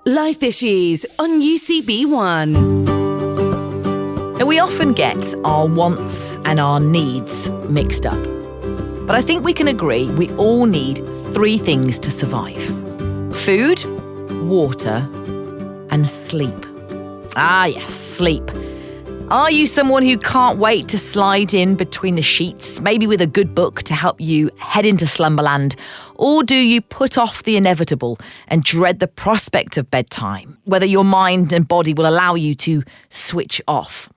Life Issues on UCB1. Now, we often get our wants and our needs mixed up. But I think we can agree we all need three things to survive: food, water, and sleep. Ah, yes, sleep. Are you someone who can't wait to slide in between the sheets, maybe with a good book to help you head into slumberland? Or do you put off the inevitable and dread the prospect of bedtime, whether your mind and body will allow you to switch off?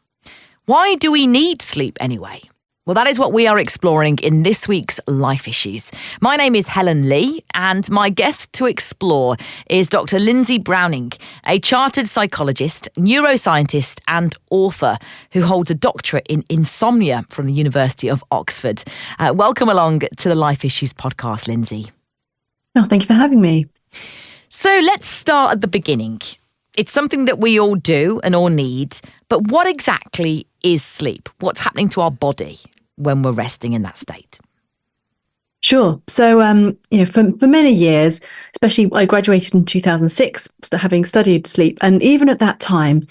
Why do we need sleep anyway? Well, that is what we are exploring in this week's Life Issues. My name is Helen Lee, and my guest to explore is Dr Lindsay Browning, a chartered psychologist, neuroscientist and author who holds a doctorate in insomnia from the University of Oxford. Welcome along to the Life Issues podcast, Lindsay. Oh, thank you for having me. So let's start at the beginning. It's something that we all do and all need, but what exactly is sleep? What's happening to our body when we're resting in that state? Sure. So, for many years, especially I graduated in 2006, having studied sleep. And even at that time,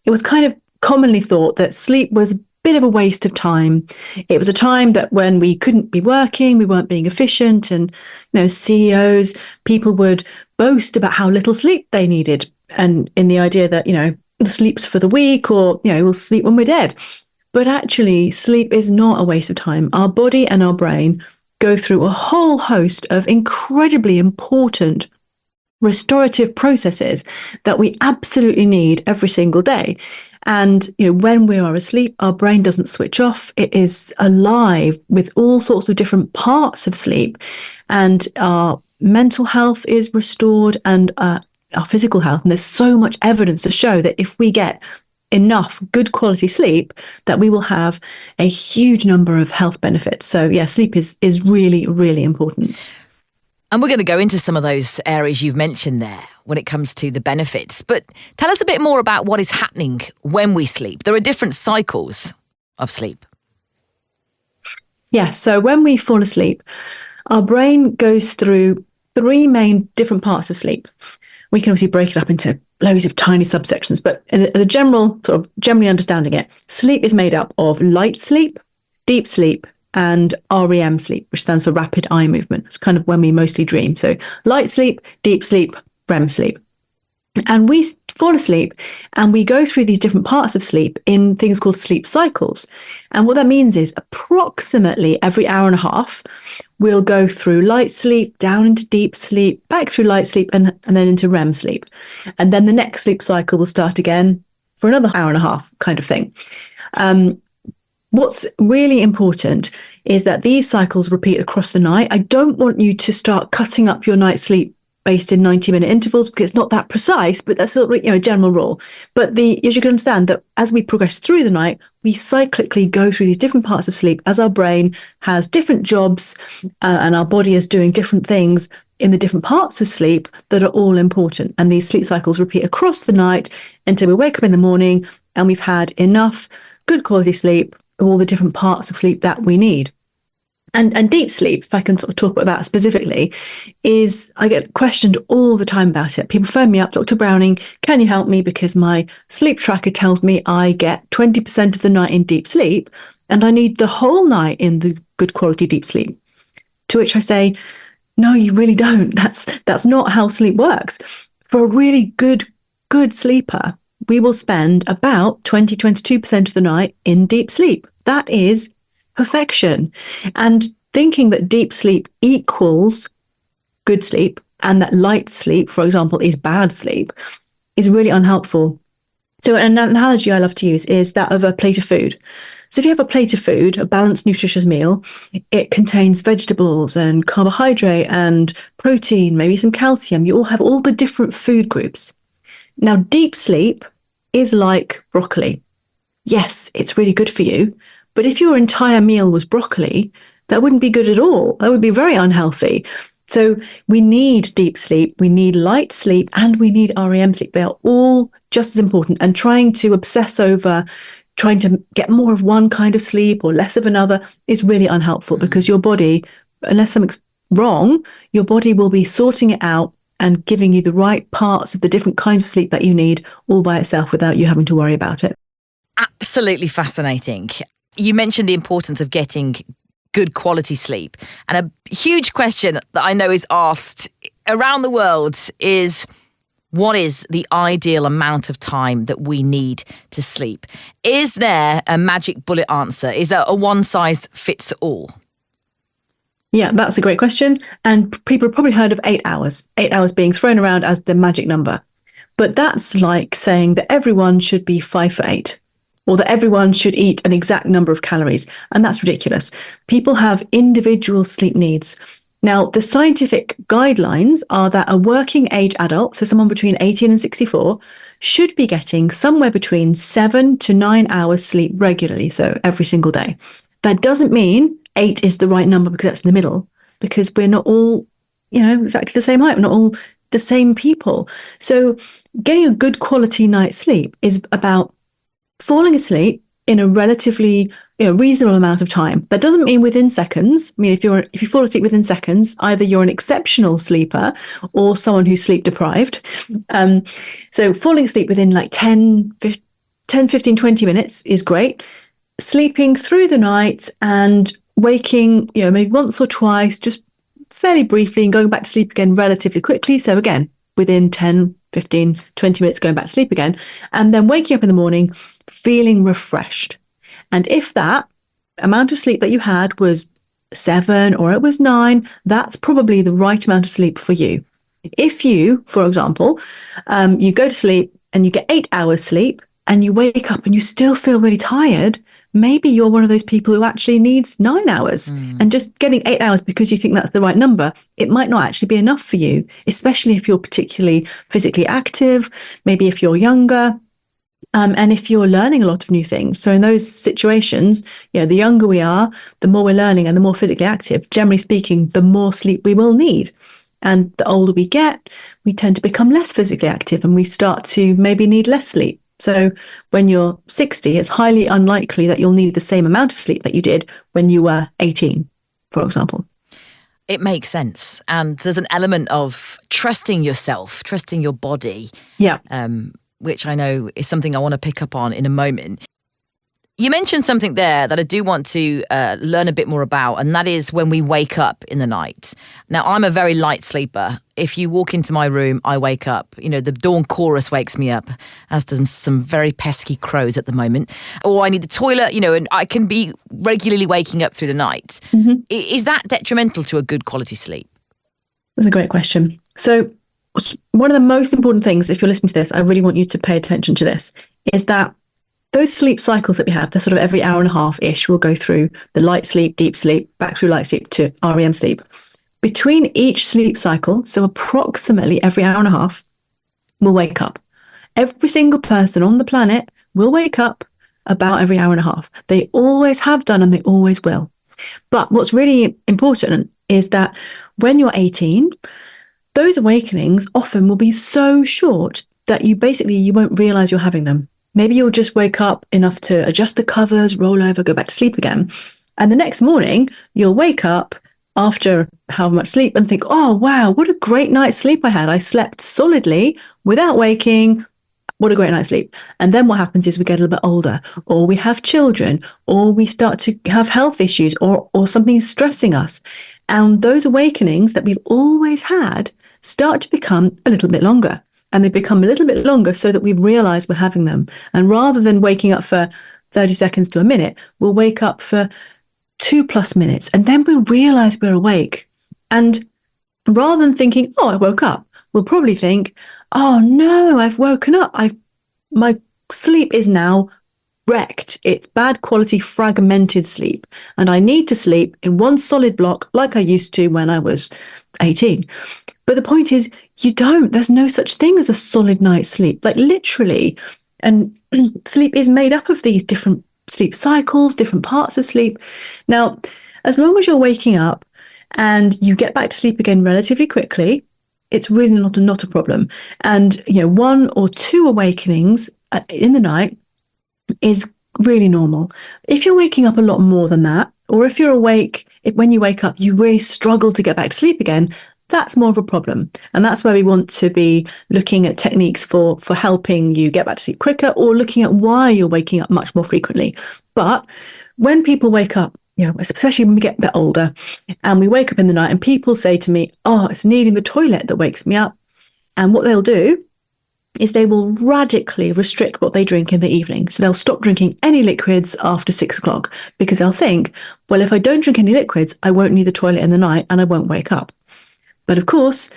it was kind of commonly thought that sleep was a bit of a waste of time. It was a time that when we couldn't be working, we weren't being efficient. And, CEOs, people would boast about how little sleep they needed. And in the idea that, the sleep's for the weak, or, we'll sleep when we're dead. But actually, sleep is not a waste of time. Our body and our brain go through a whole host of incredibly important restorative processes that we absolutely need every single day. And, when we are asleep, our brain doesn't switch off. It is alive with all sorts of different parts of sleep. And our mental health is restored, and our physical health. And there's so much evidence to show that if we get enough good quality sleep, that we will have a huge number of health benefits. So yeah, sleep is really, really important. And we're going to go into some of those areas you've mentioned there when it comes to the benefits. But tell us a bit more about what is happening when we sleep. There are different cycles of sleep. Yeah, so when we fall asleep, our brain goes through three main different parts of sleep. We can obviously break it up into loads of tiny subsections, but as a generally understanding it, sleep is made up of light sleep, deep sleep, and REM sleep, which stands for rapid eye movement. It's kind of when we mostly dream. So light sleep, deep sleep, REM sleep. And we fall asleep and we go through these different parts of sleep in things called sleep cycles. And what that means is approximately every hour and a half, we'll go through light sleep, down into deep sleep, back through light sleep, and then into REM sleep. And then the next sleep cycle will start again for another hour and a half kind of thing. What's really important is that these cycles repeat across the night. I don't want you to start cutting up your night's sleep based in 90-minute intervals, because it's not that precise, but that's a general rule. But as you can understand, that as we progress through the night, we cyclically go through these different parts of sleep as our brain has different jobs and our body is doing different things in the different parts of sleep that are all important. And these sleep cycles repeat across the night until we wake up in the morning and we've had enough good quality sleep of all the different parts of sleep that we need. And deep sleep, if I can sort of talk about that specifically, is I get questioned all the time about it. People phone me up, Dr. Browning, can you help me? Because my sleep tracker tells me I get 20% of the night in deep sleep and I need the whole night in the good quality deep sleep. To which I say, no, you really don't. That's not how sleep works. For a really good sleeper, we will spend about 22% of the night in deep sleep. That is perfection. And thinking that deep sleep equals good sleep and that light sleep, for example, is bad sleep is really unhelpful. So an analogy I love to use is that of a plate of food. So if you have a plate of food, a balanced, nutritious meal, it contains vegetables and carbohydrate and protein, maybe some calcium. You all have all the different food groups. Now, deep sleep is like broccoli. Yes, it's really good for you. But if your entire meal was broccoli, that wouldn't be good at all. That would be very unhealthy. So we need deep sleep, we need light sleep, and we need REM sleep. They are all just as important. And trying to obsess over trying to get more of one kind of sleep or less of another is really unhelpful, because your body, unless something's wrong, your body will be sorting it out and giving you the right parts of the different kinds of sleep that you need all by itself without you having to worry about it. Absolutely fascinating. You mentioned the importance of getting good quality sleep. And a huge question that I know is asked around the world is, what is the ideal amount of time that we need to sleep? Is there a magic bullet answer? Is there a one size fits all? Yeah, that's a great question. And people have probably heard of 8 hours, 8 hours being thrown around as the magic number. But that's like saying that everyone should be 5'8", or that everyone should eat an exact number of calories. And that's ridiculous. People have individual sleep needs. Now, the scientific guidelines are that a working age adult, so someone between 18 and 64, should be getting somewhere between 7 to 9 hours sleep regularly, so every single day. That doesn't mean 8 is the right number because that's in the middle, because we're not all, exactly the same height. We're not all the same people. So getting a good quality night's sleep is about falling asleep in a relatively reasonable amount of time. That doesn't mean within seconds. I mean, if you fall asleep within seconds, either you're an exceptional sleeper or someone who's sleep deprived. So falling asleep within like 10, 15, 20 minutes is great. Sleeping through the night and waking, maybe once or twice, just fairly briefly, and going back to sleep again relatively quickly. So again, within 10, 15, 20 minutes, going back to sleep again, and then waking up in the morning feeling refreshed. And if that amount of sleep that you had was 7 or it was 9, that's probably the right amount of sleep for you. If you, for example, you go to sleep and you get 8 hours sleep and you wake up and you still feel really tired, maybe you're one of those people who actually needs 9 hours. And just getting 8 hours because you think that's the right number, it might not actually be enough for you, especially if you're particularly physically active, maybe if you're younger. And if you're learning a lot of new things. So in those situations, the younger we are, the more we're learning and the more physically active. Generally speaking, the more sleep we will need. And the older we get, we tend to become less physically active and we start to maybe need less sleep. So when you're 60, it's highly unlikely that you'll need the same amount of sleep that you did when you were 18, for example. It makes sense. And there's an element of trusting yourself, trusting your body. Yeah. Which I know is something I want to pick up on in a moment. You mentioned something there that I do want to learn a bit more about, and that is when we wake up in the night. Now, I'm a very light sleeper. If you walk into my room, I wake up. The dawn chorus wakes me up, as does some very pesky crows at the moment. Or I need the toilet, and I can be regularly waking up through the night. Mm-hmm. Is that detrimental to a good quality sleep? That's a great question. So one of the most important things, if you're listening to this, I really want you to pay attention to this, is that those sleep cycles that we have, they're sort of every hour and a half-ish, we'll go through the light sleep, deep sleep, back through light sleep to REM sleep. Between each sleep cycle, so approximately every hour and a half, we'll wake up. Every single person on the planet will wake up about every hour and a half. They always have done and they always will. But what's really important is that when you're 18, those awakenings often will be so short that you won't realize you're having them. Maybe you'll just wake up enough to adjust the covers, roll over, go back to sleep again. And the next morning, you'll wake up after however much sleep and think, oh, wow, what a great night's sleep I had. I slept solidly without waking. What a great night's sleep. And then what happens is we get a little bit older, or we have children, or we start to have health issues, or something is stressing us. And those awakenings that we've always had start to become a little bit longer. And they become a little bit longer so that we realize we're having them. And rather than waking up for 30 seconds to a minute, we'll wake up for 2+ minutes. And then we'll realize we're awake. And rather than thinking, oh, I woke up, we'll probably think, oh no, I've woken up. My sleep is now wrecked. It's bad quality fragmented sleep. And I need to sleep in one solid block like I used to when I was 18. But the point is, you don't. There's no such thing as a solid night's sleep, like literally. And sleep is made up of these different sleep cycles, different parts of sleep. Now, as long as you're waking up and you get back to sleep again relatively quickly, it's really not a problem. And 1 or 2 awakenings in the night is really normal. If you're waking up a lot more than that, or if you're awake, when you wake up, you really struggle to get back to sleep again, that's more of a problem. And that's where we want to be looking at techniques for helping you get back to sleep quicker, or looking at why you're waking up much more frequently. But when people wake up, especially when we get a bit older and we wake up in the night and people say to me, oh, it's needing the toilet that wakes me up. And what they'll do is they will radically restrict what they drink in the evening. So they'll stop drinking any liquids after 6 o'clock, because they'll think, well, if I don't drink any liquids, I won't need the toilet in the night and I won't wake up. But of course,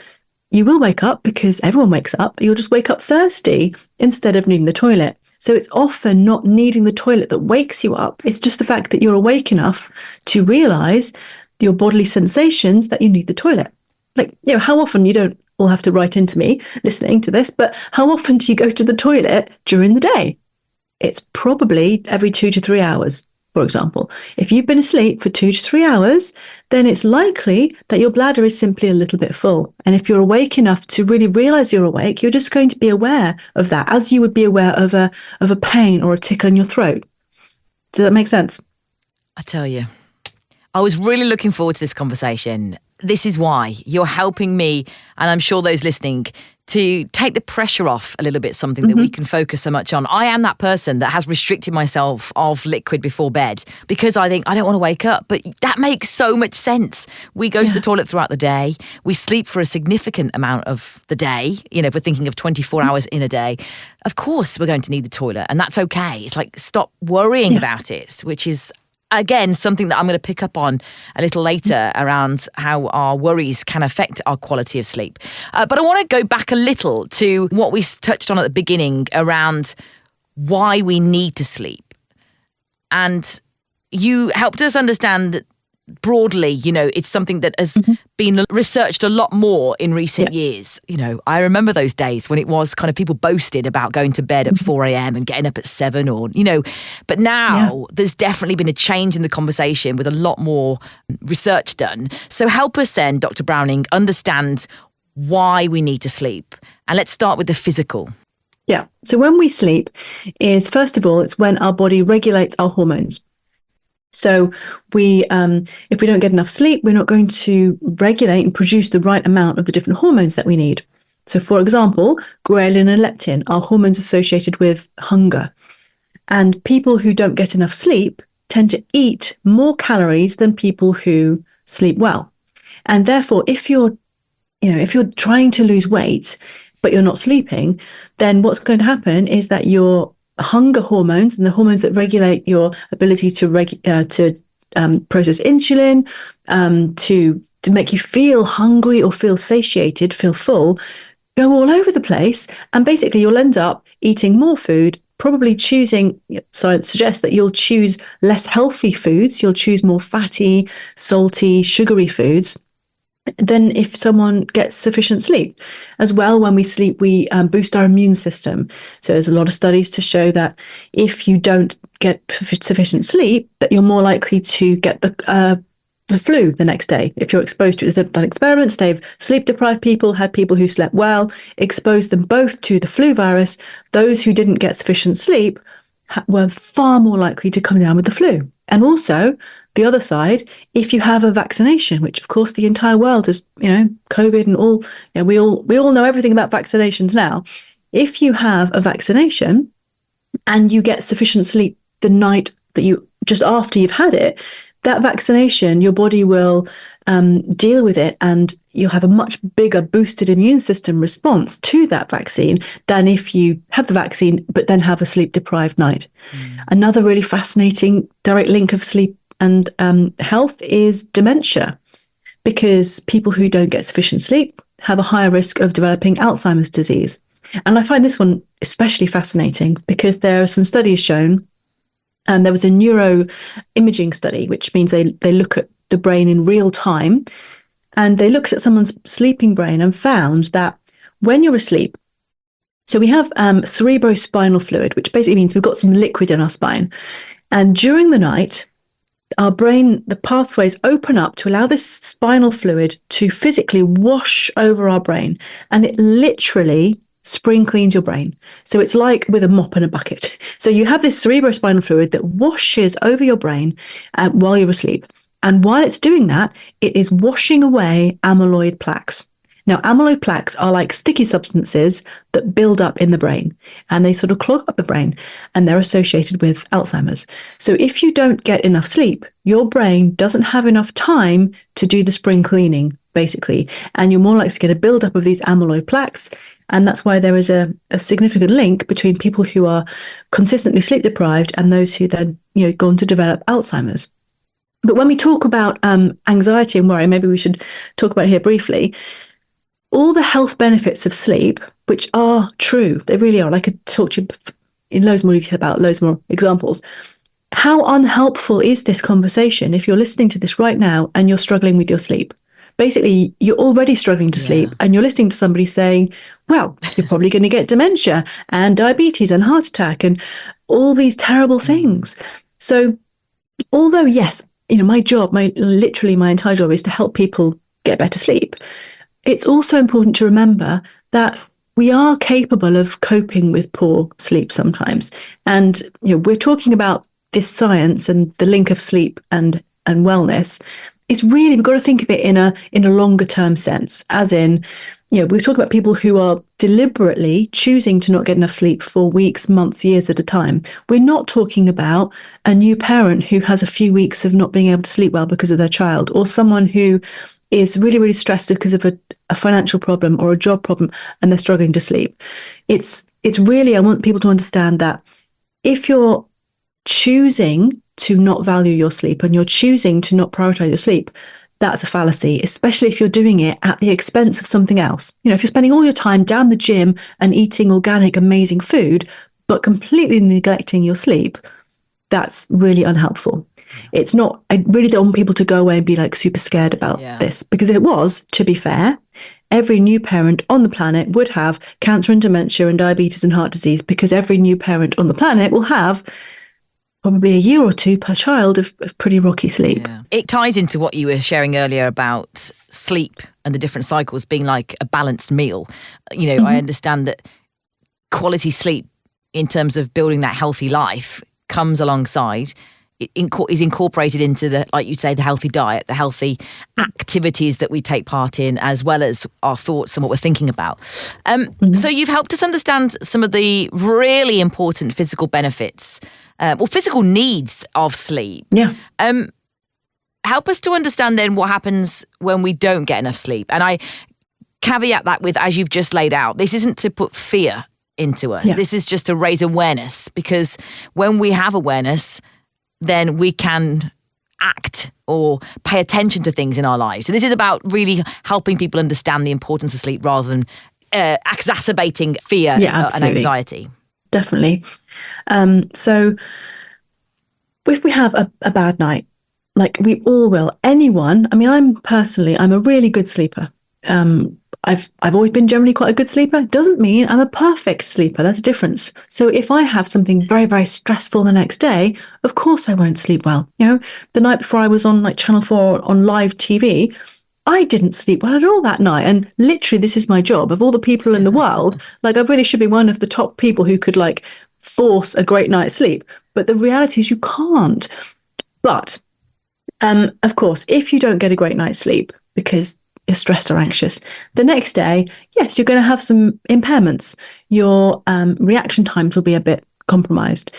you will wake up, because everyone wakes up. You'll just wake up thirsty instead of needing the toilet. So it's often not needing the toilet that wakes you up. It's just the fact that you're awake enough to realize your bodily sensations that you need the toilet. Like, how often, you don't all have to write into me listening to this, but how often do you go to the toilet during the day? It's probably every 2 to 3 hours, for example. If you've been asleep for 2 to 3 hours, then it's likely that your bladder is simply a little bit full. And if you're awake enough to really realize you're awake, you're just going to be aware of that, as you would be aware of a pain or a tickle in your throat. Does that make sense? I tell you, I was really looking forward to this conversation. This is why you're helping me, and I'm sure those listening, to take the pressure off a little bit, something that we can focus so much on. I am that person that has restricted myself of liquid before bed because I think I don't want to wake up. But that makes so much sense. We go to the toilet throughout the day. We sleep for a significant amount of the day. If we're thinking of 24 hours in a day, of course we're going to need the toilet, and that's okay. It's like, stop worrying about it, which is, again, something that I'm going to pick up on a little later around how our worries can affect our quality of sleep. But I want to go back a little to what we touched on at the beginning around why we need to sleep. And you helped us understand that broadly, it's something that has been researched a lot more in recent years. I remember those days when it was kind of people boasted about going to bed at 4 a.m. and getting up at 7 but now there's definitely been a change in the conversation with a lot more research done. So help us then, Dr. Browning, understand why we need to sleep. And let's start with the physical. Yeah. So when we sleep is, first of all, it's when our body regulates our hormones. So if we don't get enough sleep, we're not going to regulate and produce the right amount of the different hormones that we need. So, for example, ghrelin and leptin are hormones associated with hunger. And people who don't get enough sleep tend to eat more calories than people who sleep well. And therefore, if you're trying to lose weight, but you're not sleeping, then what's going to happen is that your hunger hormones and the hormones that regulate your ability to process insulin, to make you feel hungry or feel satiated, feel full, go all over the place. And basically you'll end up eating more food, probably choosing, science suggests that you'll choose less healthy foods. You'll choose more fatty, salty, sugary foods than if someone gets sufficient sleep. As well, when we sleep, we boost our immune system. So there's a lot of studies to show that if you don't get sufficient sleep, that you're more likely to get the flu the next day. If you're exposed to it, they've done experiments, they've sleep-deprived people, had people who slept well, exposed them both to the flu virus. Those who didn't get sufficient sleep were far more likely to come down with the flu. And also, the other side, if you have a vaccination, which of course the entire world is, COVID and all, we all know everything about vaccinations now. If you have a vaccination and you get sufficient sleep the night that just after you've had it, that vaccination, your body will deal with it, and you'll have a much bigger boosted immune system response to that vaccine than if you have the vaccine but then have a sleep deprived night. Another really fascinating direct link of sleep and health is dementia, because people who don't get sufficient sleep have a higher risk of developing Alzheimer's disease. And I find this one especially fascinating because there are some studies shown, and there was a neuroimaging study, which means they look at the brain in real time, and they looked at someone's sleeping brain and found that when you're asleep, so we have cerebrospinal fluid, which basically means we've got some liquid in our spine, and during the night, our brain, the pathways open up to allow this spinal fluid to physically wash over our brain, and it literally spring cleans your brain. So it's like with a mop and a bucket. So you have this cerebrospinal fluid that washes over your brain while you're asleep. And while it's doing that, it is washing away amyloid plaques. Now, amyloid plaques are like sticky substances that build up in the brain, and they sort of clog up the brain, and they're associated with Alzheimer's. So if you don't get enough sleep, your brain doesn't have enough time to do the spring cleaning, basically, and you're more likely to get a buildup of these amyloid plaques. And that's why there is a significant link between people who are consistently sleep deprived and those who then, go on to develop Alzheimer's. But when we talk about anxiety and worry, maybe we should talk about it here briefly. All the health benefits of sleep, which are true, they really are. I could talk to you in loads more detail about loads more examples. How unhelpful is this conversation if you're listening to this right now and you're struggling with your sleep? Basically, you're already struggling to sleep and you're listening to somebody saying, well, you're probably going to get dementia and diabetes and heart attack and all these terrible things. So although, yes, my job, literally my entire job is to help people get better sleep, it's also important to remember that we are capable of coping with poor sleep sometimes. And we're talking about this science and the link of sleep and wellness. It's really, we've got to think of it in a longer term sense, as in, we're talking about people who are deliberately choosing to not get enough sleep for weeks, months, years at a time. We're not talking about a new parent who has a few weeks of not being able to sleep well because of their child, or someone who is really, really stressed because of a financial problem or a job problem and they're struggling to sleep. It's really, I want people to understand that if you're choosing to not value your sleep and you're choosing to not prioritize your sleep, that's a fallacy, especially if you're doing it at the expense of something else. If you're spending all your time down the gym and eating organic, amazing food, but completely neglecting your sleep, that's really unhelpful. It's not, I really don't want people to go away and be like super scared about this, because if it was, to be fair, every new parent on the planet would have cancer and dementia and diabetes and heart disease, because every new parent on the planet will have probably a year or two per child of pretty rocky sleep. Yeah. It ties into what you were sharing earlier about sleep and the different cycles being like a balanced meal. I understand that quality sleep in terms of building that healthy life comes alongside, is incorporated into the, like you say, the healthy diet, the healthy activities that we take part in, as well as our thoughts and what we're thinking about. So you've helped us understand some of the really important physical benefits, physical needs of sleep. Yeah. Help us to understand then what happens when we don't get enough sleep. And I caveat that with, as you've just laid out, this isn't to put fear into us. Yeah. This is just to raise awareness, because when we have awareness, then we can act or pay attention to things in our lives. So this is about really helping people understand the importance of sleep rather than exacerbating fear and anxiety. Definitely. So if we have a bad night, like we all will, anyone, I'm a really good sleeper. I've always been generally quite a good sleeper. Doesn't mean I'm a perfect sleeper. That's a difference. So if I have something very, very stressful the next day, of course I won't sleep well. The night before I was on like Channel 4 on live TV, I didn't sleep well at all that night. And literally, this is my job. Of all the people in the world, like I really should be one of the top people who could like force a great night's sleep. But the reality is you can't. But of course, if you don't get a great night's sleep because you're stressed or anxious, the next day, yes, you're going to have some impairments. Your reaction times will be a bit compromised.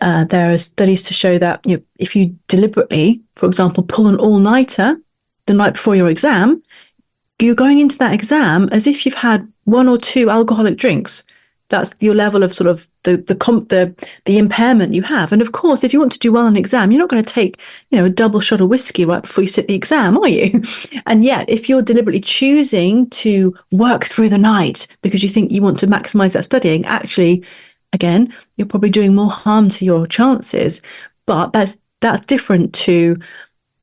There are studies to show that if you deliberately, for example, pull an all-nighter the night before your exam, you're going into that exam as if you've had one or two alcoholic drinks. That's your level of sort of the impairment you have. And of course, if you want to do well on an exam, you're not going to take, a double shot of whiskey right before you sit the exam, are you? And yet, if you're deliberately choosing to work through the night because you think you want to maximize that studying, actually, again, you're probably doing more harm to your chances. But that's different to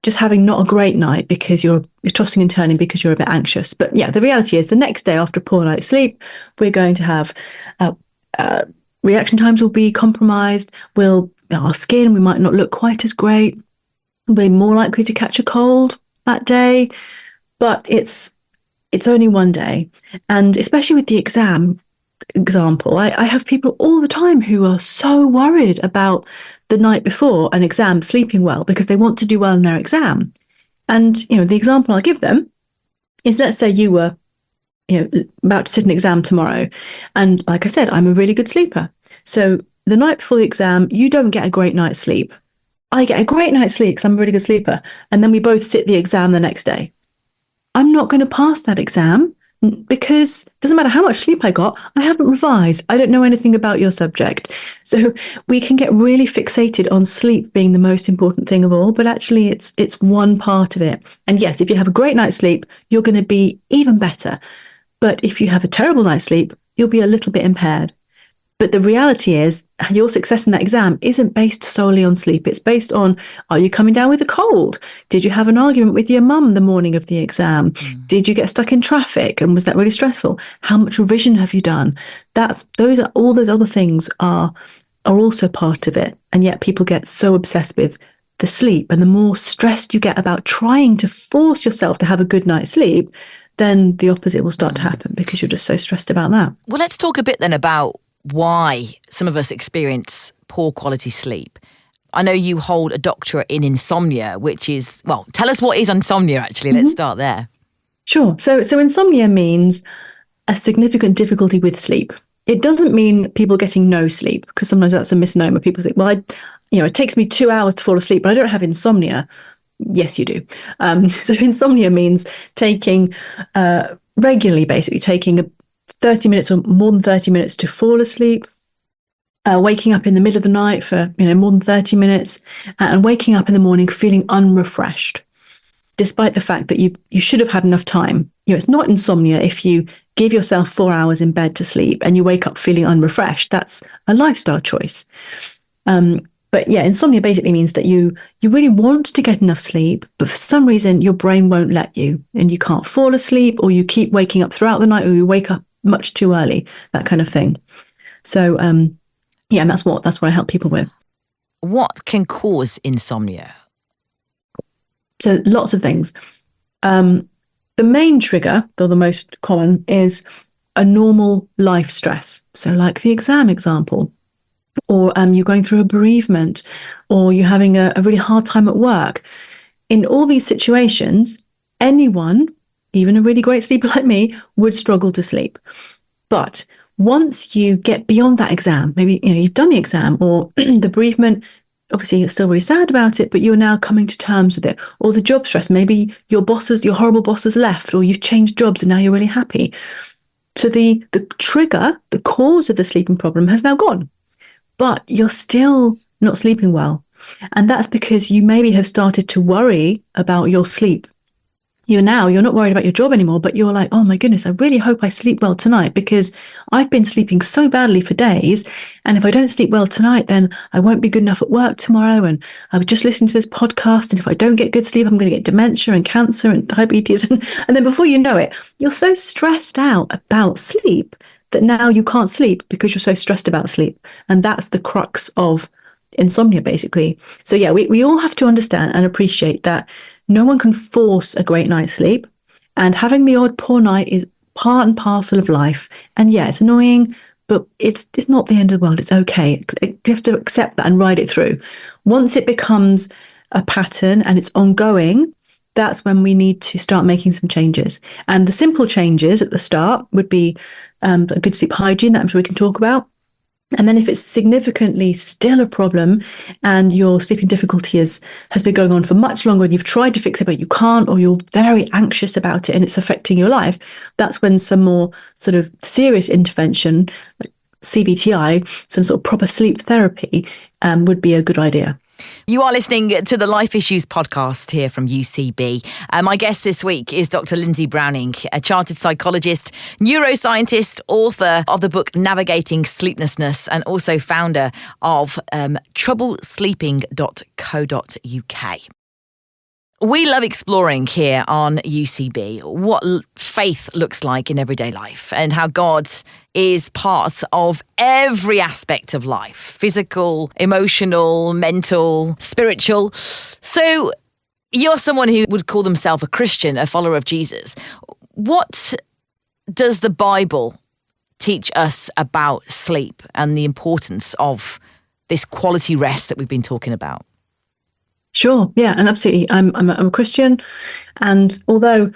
just having not a great night because you're tossing and turning because you're a bit anxious. But yeah, the reality is the next day after a poor night's sleep, we're going to have reaction times will be compromised. Our skin, we might not look quite as great. We're more likely to catch a cold that day. But it's only one day. And especially with the exam example, I have people all the time who are so worried about the night before an exam sleeping well because they want to do well in their exam. And, the example I'll give them is, let's say you were, about to sit an exam tomorrow. And like I said, I'm a really good sleeper. So the night before the exam, you don't get a great night's sleep. I get a great night's sleep because I'm a really good sleeper. And then we both sit the exam the next day. I'm not going to pass that exam because it doesn't matter how much sleep I got, I haven't revised. I don't know anything about your subject. So we can get really fixated on sleep being the most important thing of all, but actually it's one part of it. And yes, if you have a great night's sleep, you're going to be even better. But if you have a terrible night's sleep, you'll be a little bit impaired. But the reality is your success in that exam isn't based solely on sleep. It's based on, are you coming down with a cold? Did you have an argument with your mum the morning of the exam? Did you get stuck in traffic? And was that really stressful? How much revision have you done? All those other things are also part of it. And yet people get so obsessed with the sleep. And the more stressed you get about trying to force yourself to have a good night's sleep, then the opposite will start to happen because you're just so stressed about that. Well, let's talk a bit then about why some of us experience poor quality sleep. I know you hold a doctorate in insomnia, which is, well, tell us what is insomnia actually. Let's start there. Sure. So insomnia means a significant difficulty with sleep. It doesn't mean people getting no sleep, because sometimes that's a misnomer. People think, well, it takes me 2 hours to fall asleep, but I don't have insomnia. Yes, you do. So insomnia means taking regularly, basically taking 30 minutes or more than 30 minutes to fall asleep, waking up in the middle of the night for more than 30 minutes, and waking up in the morning feeling unrefreshed, despite the fact that you should have had enough time. It's not insomnia if you give yourself 4 hours in bed to sleep and you wake up feeling unrefreshed. That's a lifestyle choice. But yeah, insomnia basically means that you really want to get enough sleep, but for some reason your brain won't let you, and you can't fall asleep, or you keep waking up throughout the night, or you wake up much too early, that kind of thing. So and that's what I help people with. What can cause insomnia? So lots of things. The main trigger, though the most common, is a normal life stress. So like the exam example, or you're going through a bereavement, or you're having a really hard time at work. In all these situations, anyone, even a really great sleeper like me, would struggle to sleep. But once you get beyond that exam, maybe you've done the exam or the bereavement, obviously you're still really sad about it, but you're now coming to terms with it. Or the job stress, maybe your horrible boss has left, or you've changed jobs and now you're really happy. So the trigger, the cause of the sleeping problem has now gone, but you're still not sleeping well. And that's because you maybe have started to worry about your sleep. You're not worried about your job anymore, but you're like, oh my goodness, I really hope I sleep well tonight, because I've been sleeping so badly for days. And if I don't sleep well tonight, then I won't be good enough at work tomorrow. And I was just listening to this podcast. And if I don't get good sleep, I'm going to get dementia and cancer and diabetes. And then before you know it, you're so stressed out about sleep that now you can't sleep because you're so stressed about sleep. And that's the crux of insomnia, basically. So yeah, we all have to understand and appreciate that no one can force a great night's sleep, and having the odd poor night is part and parcel of life. And yeah, it's annoying, but it's not the end of the world. It's okay. You have to accept that and ride it through. Once it becomes a pattern and it's ongoing, that's when we need to start making some changes. And the simple changes at the start would be a good sleep hygiene that I'm sure we can talk about. And then if it's significantly still a problem and your sleeping difficulty has been going on for much longer and you've tried to fix it, but you can't, or you're very anxious about it and it's affecting your life, that's when some more sort of serious intervention, like CBTI, some sort of proper sleep therapy, would be a good idea. You are listening to the Life Issues podcast here from UCB. My guest this week is Dr Lindsay Browning, a chartered psychologist, neuroscientist, author of the book Navigating Sleeplessness, and also founder of troublesleeping.co.uk. We love exploring here on UCB what faith looks like in everyday life and how God is part of every aspect of life: physical, emotional, mental, spiritual. So you're someone who would call themselves a Christian, a follower of Jesus. What does the Bible teach us about sleep and the importance of this quality rest that we've been talking about? Sure. Yeah, and absolutely. I'm a Christian. And although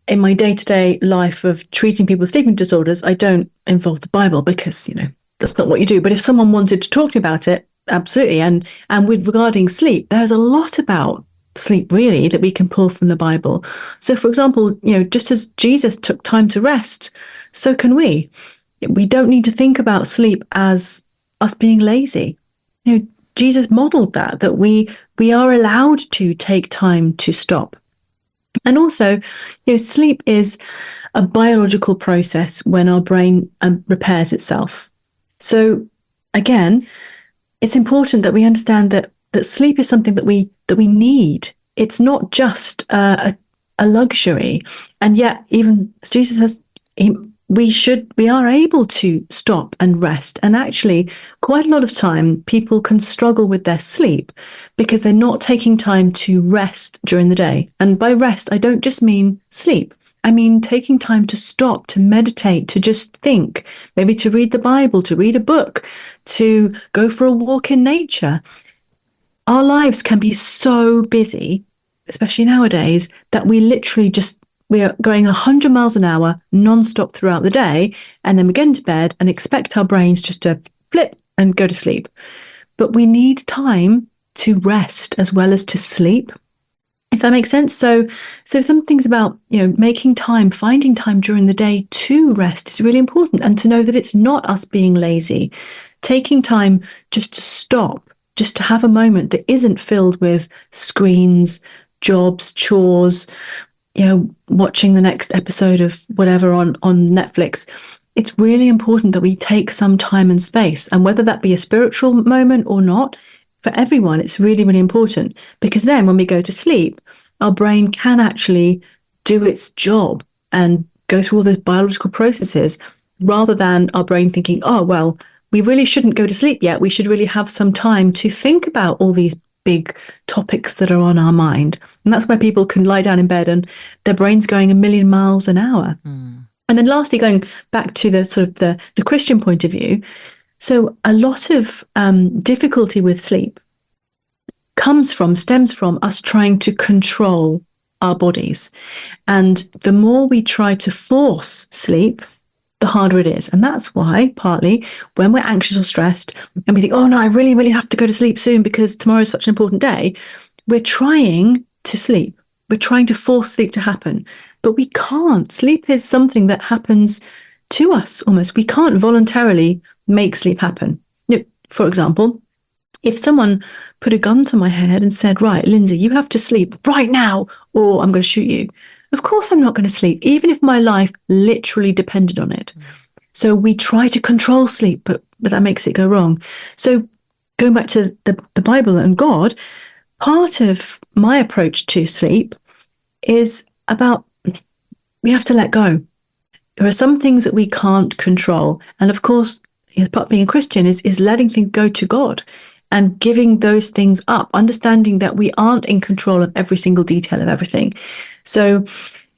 in my day-to-day life of treating people with sleeping disorders, I don't involve the Bible because, that's not what you do. But if someone wanted to talk to me about it, absolutely. And with regarding sleep, there's a lot about sleep really that we can pull from the Bible. So for example, just as Jesus took time to rest, so can we. We don't need to think about sleep as us being lazy. Jesus modeled that we are allowed to take time to stop. And also, sleep is a biological process when our brain repairs itself. So again, it's important that we understand that sleep is something that we need. It's not just a luxury. And yet, even as Jesus says, we are able to stop and rest. And actually, quite a lot of time, people can struggle with their sleep because they're not taking time to rest during the day. And by rest, I don't just mean sleep. I mean taking time to stop, to meditate, to just think, maybe to read the Bible, to read a book, to go for a walk in nature. Our lives can be so busy, especially nowadays, that we literally we are going 100 miles an hour nonstop throughout the day, and then we get into bed and expect our brains just to flip and go to sleep. But we need time to rest as well as to sleep, if that makes sense. So some things about, making time, finding time during the day to rest is really important, and to know that it's not us being lazy. Taking time just to stop, just to have a moment that isn't filled with screens, jobs, chores, watching the next episode of whatever on Netflix. It's really important that we take some time and space. And whether that be a spiritual moment or not, for everyone, it's really, really important. Because then when we go to sleep, our brain can actually do its job and go through all those biological processes, rather than our brain thinking, oh, well, we really shouldn't go to sleep yet. We should really have some time to think about all these big topics that are on our mind. And that's where people can lie down in bed and their brain's going 1,000,000 miles an hour. And then lastly, going back to the sort of the Christian point of view. So a lot of difficulty with sleep stems from us trying to control our bodies. And the more we try to force sleep, the harder it is. And that's why, partly, when we're anxious or stressed and we think, oh no, I really, really have to go to sleep soon because tomorrow is such an important day, we're trying to sleep. We're trying to force sleep to happen. But we can't. Sleep is something that happens to us almost. We can't voluntarily make sleep happen. For example, if someone put a gun to my head and said, right, Lindsay, you have to sleep right now or I'm going to shoot you. Of course I'm not going to sleep, even if my life literally depended on it. So we try to control sleep, but that makes it go wrong. So going back to the Bible and God, part of my approach to sleep is about we have to let go. There are some things that we can't control. And of course, as part of being a Christian is letting things go to God and giving those things up, understanding that we aren't in control of every single detail of everything. So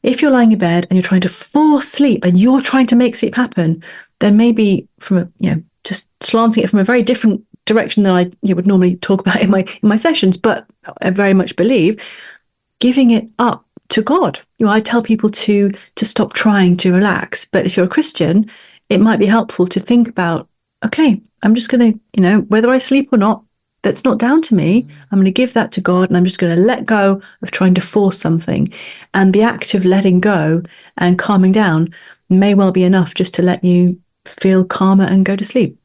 if you're lying in bed and you're trying to force sleep and you're trying to make sleep happen, then maybe just slanting it from a very different direction than I would normally talk about in my sessions, but I very much believe giving it up to God. I tell people to stop trying to relax, but if you're a Christian, it might be helpful to think about, okay, I'm just going to, whether I sleep or not, that's not down to me. I'm going to give that to God, and I'm just going to let go of trying to force something. And the act of letting go and calming down may well be enough just to let you feel calmer and go to sleep.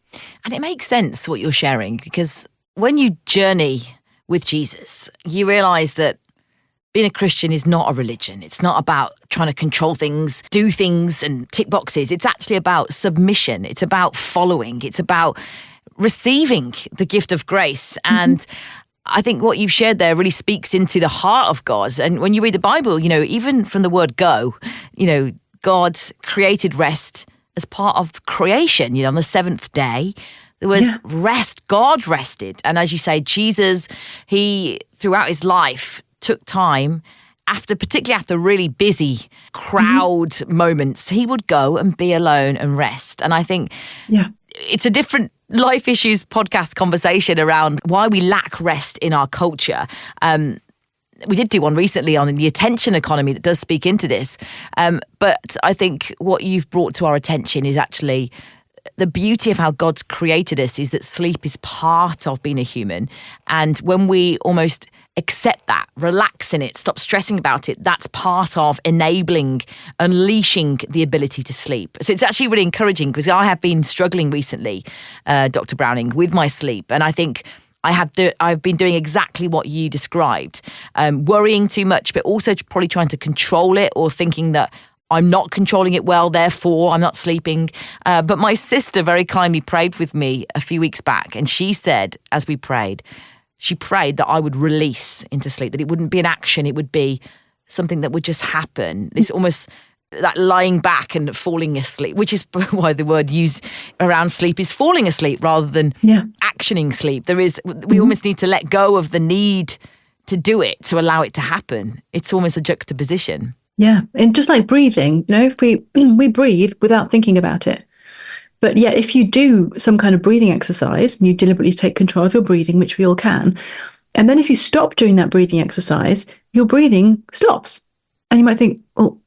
And it makes sense what you're sharing, because when you journey with Jesus, you realize that being a Christian is not a religion. It's not about trying to control things, do things and tick boxes. It's actually about submission. It's about following. It's about receiving the gift of grace. And I think what you've shared there really speaks into the heart of God. And when you read the Bible, even from the word go, God created rest as part of creation. On the seventh day, there was rest. God rested. And as you say, Jesus, he, throughout his life, took time particularly after really busy crowd moments, he would go and be alone and rest. And I think it's a different Life Issues podcast conversation around why we lack rest in our culture. We did do one recently on the attention economy that does speak into this. But I think what you've brought to our attention is actually the beauty of how God's created us is that sleep is part of being a human. And when we almost accept that, relax in it, stop stressing about it, that's part of enabling, unleashing the ability to sleep. So it's actually really encouraging because I have been struggling recently, Dr. Browning, with my sleep. And I think I've been doing exactly what you described, worrying too much, but also probably trying to control it or thinking that I'm not controlling it well, therefore I'm not sleeping. But my sister very kindly prayed with me a few weeks back, and she said, as we prayed, she prayed that I would release into sleep, that it wouldn't be an action, it would be something that would just happen. It's almost that lying back and falling asleep, which is why the word used around sleep is falling asleep rather than actioning sleep. We almost need to let go of the need to do it, to allow it to happen. It's almost a juxtaposition. Yeah. And just like breathing, if we breathe without thinking about it. But yet, if you do some kind of breathing exercise and you deliberately take control of your breathing, which we all can, and then if you stop doing that breathing exercise, your breathing stops. And you might think, well,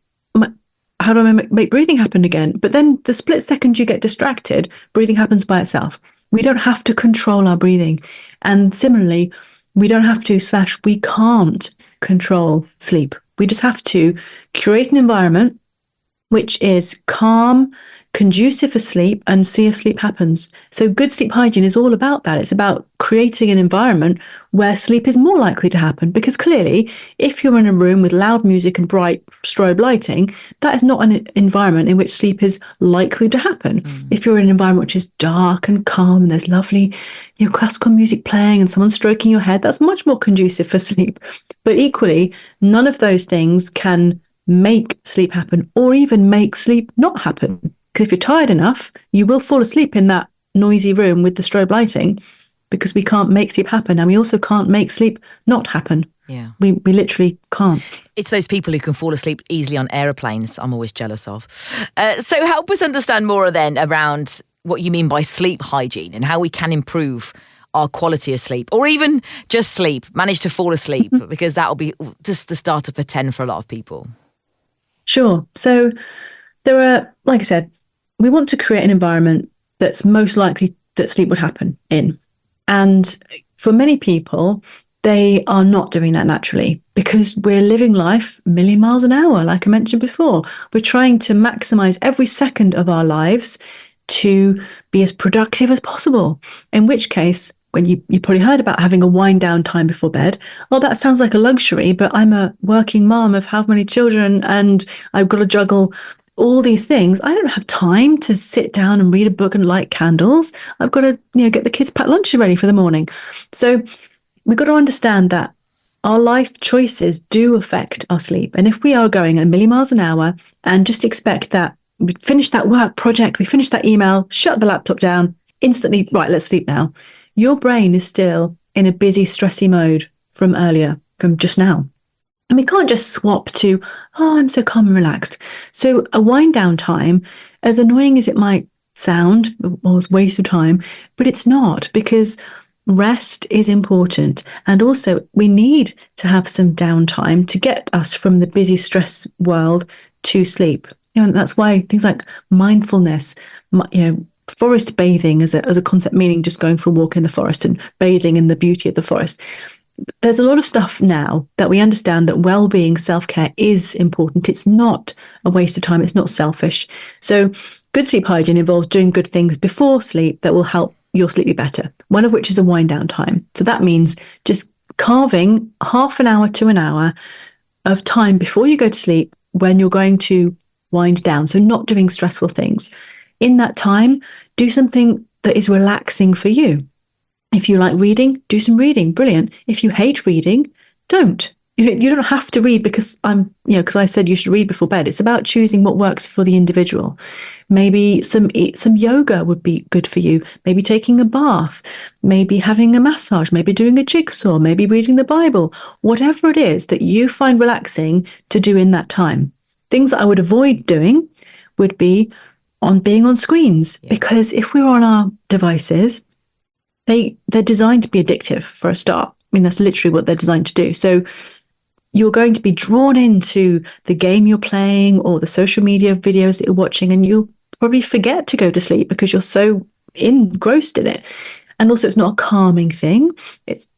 how do I make breathing happen again? But then the split second you get distracted, breathing happens by itself. We don't have to control our breathing. And similarly, we don't have to / we can't control sleep. We just have to create an environment which is calm, conducive for sleep, and see if sleep happens. So good sleep hygiene is all about that. It's about creating an environment where sleep is more likely to happen, because clearly if you're in a room with loud music and bright strobe lighting, that is not an environment in which sleep is likely to happen. If you're in an environment which is dark and calm and there's lovely classical music playing and someone stroking your head, that's much more conducive for sleep. But equally, none of those things can make sleep happen or even make sleep not happen. Because if you're tired enough, you will fall asleep in that noisy room with the strobe lighting, because we can't make sleep happen, and we also can't make sleep not happen. Yeah, we literally can't. It's those people who can fall asleep easily on aeroplanes I'm always jealous of. So help us understand more then around what you mean by sleep hygiene and how we can improve our quality of sleep, or even just sleep, manage to fall asleep, because that will be just the start of a 10 for a lot of people. Sure. So there are, like I said, we want to create an environment that's most likely that sleep would happen in. And for many people, they are not doing that naturally, because we're living life a million miles an hour, like I mentioned before. We're trying to maximize every second of our lives to be as productive as possible, in which case, when you probably heard about having a wind down time before bed. Oh, that sounds like a luxury, but I'm a working mom of how many children and I've got to juggle all these things. I don't have time to sit down and read a book and light candles. I've got to get the kids' packed lunches ready for the morning. So we've got to understand that our life choices do affect our sleep. And if we are going a million miles an hour and just expect that we finish that work project, we finish that email, shut the laptop down, instantly, right, let's sleep now. Your brain is still in a busy, stressy mode from earlier, from just now. And we can't just swap to, I'm so calm and relaxed. So a wind down time, as annoying as it might sound, or as waste of time, but it's not, because rest is important. And also we need to have some downtime to get us from the busy stress world to sleep. And that's why things like mindfulness, forest bathing as a concept, meaning just going for a walk in the forest and bathing in the beauty of the forest. There's a lot of stuff now that we understand that well-being, self-care is important. It's not a waste of time. It's not selfish. So good sleep hygiene involves doing good things before sleep that will help your sleep be better, one of which is a wind down time. So that means just carving half an hour to an hour of time before you go to sleep when you're going to wind down. So not doing stressful things. In that time, do something that is relaxing for you. If you like reading, do some reading. Brilliant. If you hate reading, don't. You don't have to read because I said you should read before bed. It's about choosing what works for the individual. Maybe some yoga would be good for you. Maybe taking a bath, maybe having a massage, maybe doing a jigsaw, maybe reading the Bible, whatever it is that you find relaxing to do in that time. Things that I would avoid doing would be on being on screens, because if we're on our devices, they're designed to be addictive for a start. I mean, that's literally what they're designed to do. So you're going to be drawn into the game you're playing or the social media videos that you're watching, and you'll probably forget to go to sleep because you're so engrossed in it. And also, it's not a calming thing.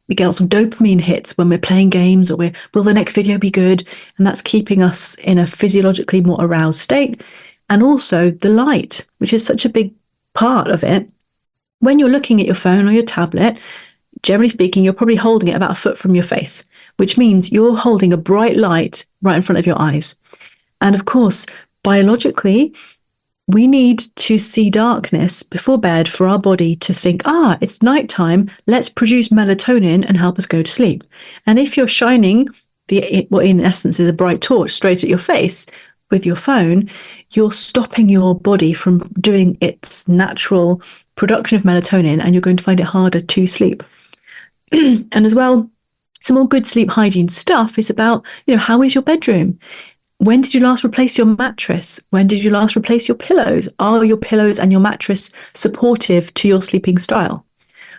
We get lots of dopamine hits when we're playing games, or will the next video be good? And that's keeping us in a physiologically more aroused state. And also the light, which is such a big part of it. When you're looking at your phone or your tablet, generally speaking, you're probably holding it about a foot from your face, which means you're holding a bright light right in front of your eyes. And of course, biologically, we need to see darkness before bed for our body to think, it's nighttime, let's produce melatonin and help us go to sleep. And if you're shining what in essence is a bright torch straight at your face with your phone, you're stopping your body from doing its natural production of melatonin, and you're going to find it harder to sleep. And as well, some more good sleep hygiene stuff is about, how is your bedroom? When did you last replace your mattress? When did you last replace your pillows? Are your pillows and your mattress supportive to your sleeping style?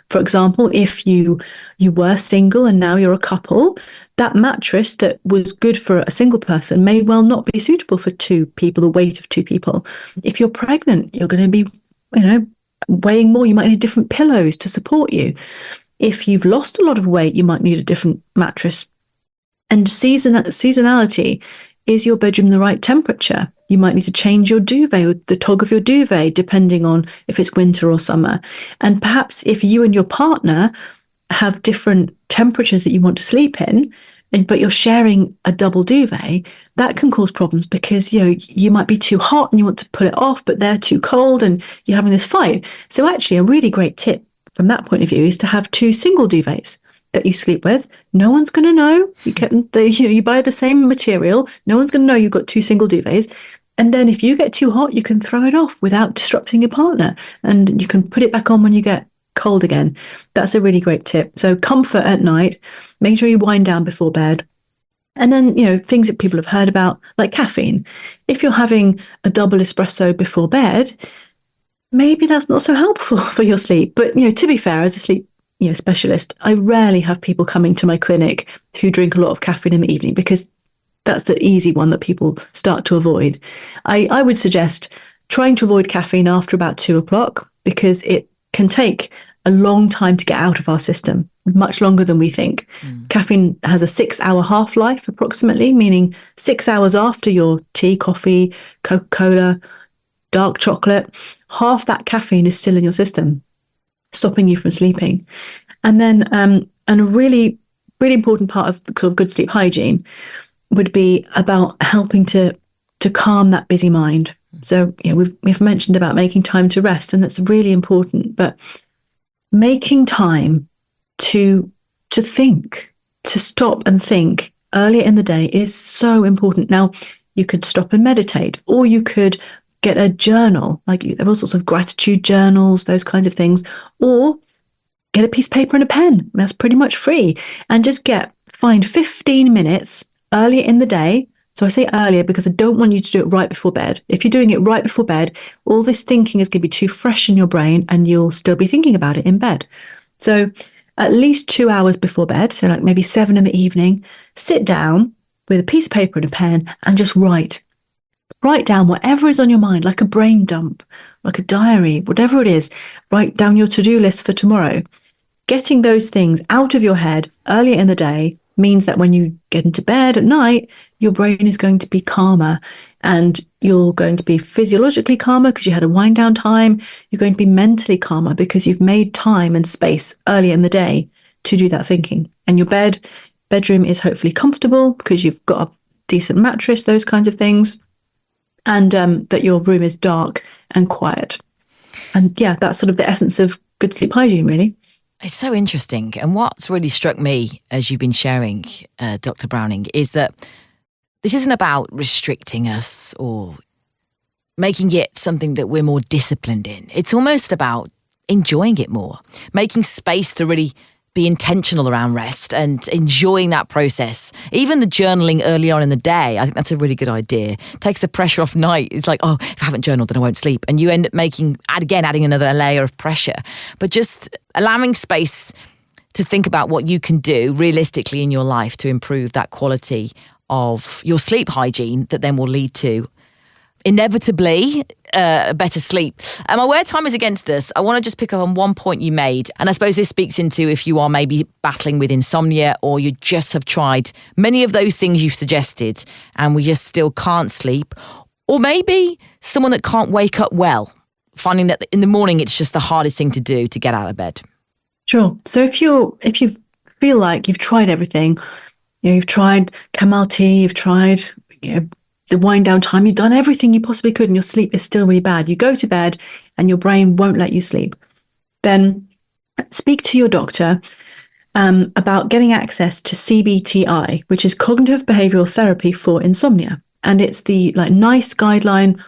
For example, if you were single and now you're a couple, that mattress that was good for a single person may well not be suitable for two people, the weight of two people. If you're pregnant, you're going to be, weighing more. You might need different pillows to support you. If you've lost a lot of weight, you might need a different mattress. And seasonality. Is your bedroom the right temperature? You might need to change your duvet or the tog of your duvet, depending on if it's winter or summer. And perhaps if you and your partner have different temperatures that you want to sleep in, but you're sharing a double duvet, that can cause problems because, you might be too hot and you want to put it off, but they're too cold and you're having this fight. So actually, a really great tip from that point of view is to have two single duvets that you sleep with. No one's going to know. You buy the same material. No one's going to know you've got two single duvets. And then if you get too hot, you can throw it off without disrupting your partner, and you can put it back on when you get cold again. That's a really great tip. So comfort at night. Make sure you wind down before bed. And then, things that people have heard about, like caffeine. If you're having a double espresso before bed, maybe that's not so helpful for your sleep. But, to be fair, as a sleep specialist, I rarely have people coming to my clinic who drink a lot of caffeine in the evening, because that's the easy one that people start to avoid. I would suggest trying to avoid caffeine after about 2:00, because it can take a long time to get out of our system, much longer than we think. Caffeine has a 6-hour half-life approximately, meaning 6 hours after your tea, coffee, Coca-Cola, dark chocolate, half that caffeine is still in your system, stopping you from sleeping. And then and a really, really important part of sort of good sleep hygiene would be about helping to calm that busy mind. So we've mentioned about making time to rest, and that's really important. But making time to think, to stop and think earlier in the day is so important. Now, you could stop and meditate, or you could get a journal, there are all sorts of gratitude journals, those kinds of things, or get a piece of paper and a pen. That's pretty much free. And just find 15 minutes earlier in the day. So I say earlier because I don't want you to do it right before bed. If you're doing it right before bed, all this thinking is going to be too fresh in your brain and you'll still be thinking about it in bed. So at least 2 hours before bed, so maybe 7 in the evening, sit down with a piece of paper and a pen and just write. Write down whatever is on your mind, like a brain dump, like a diary, whatever it is. Write down your to-do list for tomorrow. Getting those things out of your head earlier in the day means that when you get into bed at night, your brain is going to be calmer, and you're going to be physiologically calmer because you had a wind down time. You're going to be mentally calmer because you've made time and space earlier in the day to do that thinking. And your bedroom is hopefully comfortable because you've got a decent mattress, those kinds of things. And that your room is dark and quiet. And that's sort of the essence of good sleep hygiene, really. It's so interesting. And what's really struck me as you've been sharing, Dr. Browning, is that this isn't about restricting us or making it something that we're more disciplined in. It's almost about enjoying it more, making space to really be intentional around rest and enjoying that process. Even the journaling early on in the day, I think that's a really good idea. Takes the pressure off night. It's like, oh, if I haven't journaled, then I won't sleep. And you end up adding another layer of pressure. But just allowing space to think about what you can do realistically in your life to improve that quality of your sleep hygiene that then will lead to inevitably better sleep. I'm aware time is against us. I want to just pick up on one point you made. And I suppose this speaks into if you are maybe battling with insomnia or you just have tried many of those things you've suggested and we just still can't sleep. Or maybe someone that can't wake up well, finding that in the morning it's just the hardest thing to do to get out of bed. Sure. So if you feel like you've tried everything, you've tried chamomile tea, you've tried the wind down time, you've done everything you possibly could and your sleep is still really bad. You go to bed and your brain won't let you sleep. Then speak to your doctor about getting access to CBTI, which is cognitive behavioral therapy for insomnia. And it's the NICE guideline,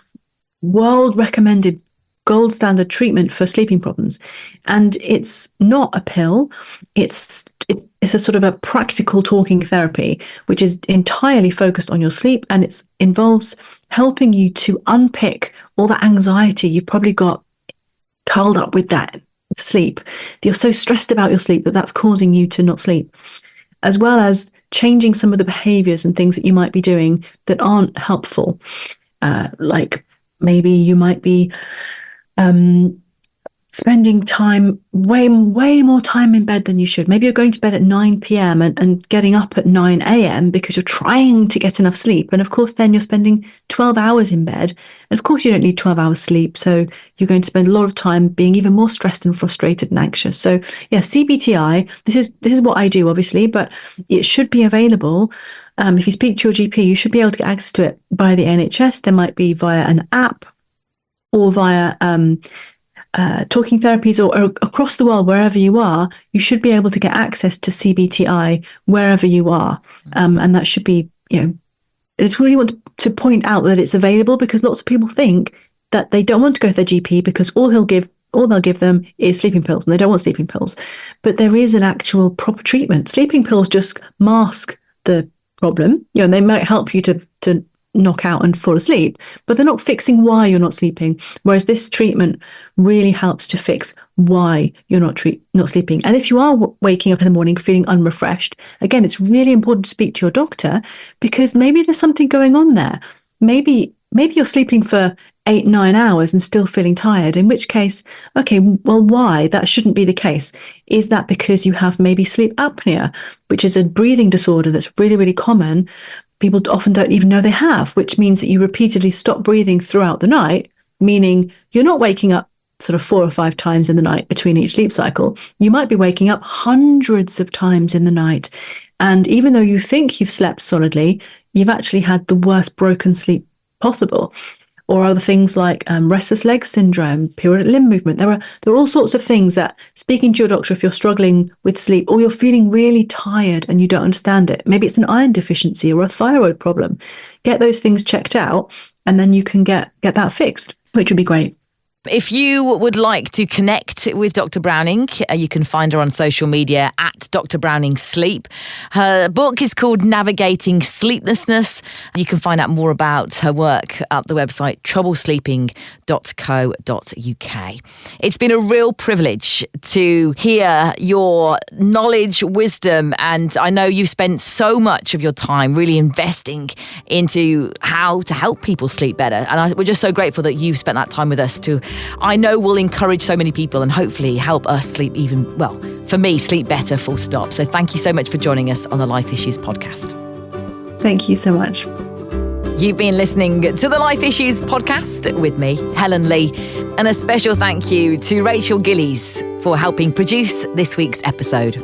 world recommended gold standard treatment for sleeping problems. And it's not a pill. It's a sort of a practical talking therapy, which is entirely focused on your sleep. And it involves helping you to unpick all the anxiety you've probably got curled up with that sleep. You're so stressed about your sleep that that's causing you to not sleep, as well as changing some of the behaviors and things that you might be doing that aren't helpful. Like maybe you might be spending time, way more time in bed than you should. Maybe you're going to bed at 9 p.m. and getting up at 9 a.m. because you're trying to get enough sleep. And of course, then you're spending 12 hours in bed. And of course, you don't need 12 hours sleep. So you're going to spend a lot of time being even more stressed and frustrated and anxious. So yeah, CBTI, this is what I do, obviously, but it should be available. If you speak to your GP, you should be able to get access to it by the NHS. There might be via an app or via talking therapies or across the world, wherever you are, you should be able to get access to CBTI wherever you are. And that should be, I really want to point out that it's available because lots of people think that they don't want to go to their GP because all they'll give them is sleeping pills and they don't want sleeping pills. But there is an actual proper treatment. Sleeping pills just mask the problem. They might help you to knock out and fall asleep, but they're not fixing why you're not sleeping. Whereas this treatment really helps to fix why you're not sleeping. And if you are waking up in the morning feeling unrefreshed, again, it's really important to speak to your doctor because maybe there's something going on there. Maybe you're sleeping for 8-9 hours and still feeling tired, in which case, okay, well, why? That shouldn't be the case. Is that because you have maybe sleep apnea, which is a breathing disorder that's really, really common? People often don't even know they have, which means that you repeatedly stop breathing throughout the night, meaning you're not waking up sort of 4 or 5 times in the night between each sleep cycle. You might be waking up hundreds of times in the night. And even though you think you've slept solidly, you've actually had the worst broken sleep possible. Or other things like restless leg syndrome, periodic limb movement. There are all sorts of things that, speaking to your doctor, if you're struggling with sleep or you're feeling really tired and you don't understand it, maybe it's an iron deficiency or a thyroid problem, get those things checked out and then you can get that fixed, which would be great. If you would like to connect with Dr. Browning, you can find her on social media at Dr. Browning Sleep. Her book is called Navigating Sleeplessness. You can find out more about her work at the website troublesleeping.co.uk. It's been a real privilege to hear your knowledge, wisdom, and I know you've spent so much of your time really investing into how to help people sleep better. And we're just so grateful that you've spent that time with us to, I know, will encourage so many people and hopefully help us sleep for me, sleep better, full stop. So thank you so much for joining us on the Life Issues podcast. Thank you so much. You've been listening to the Life Issues podcast with me, Helen Lee, and a special thank you to Rachel Gillies for helping produce this week's episode.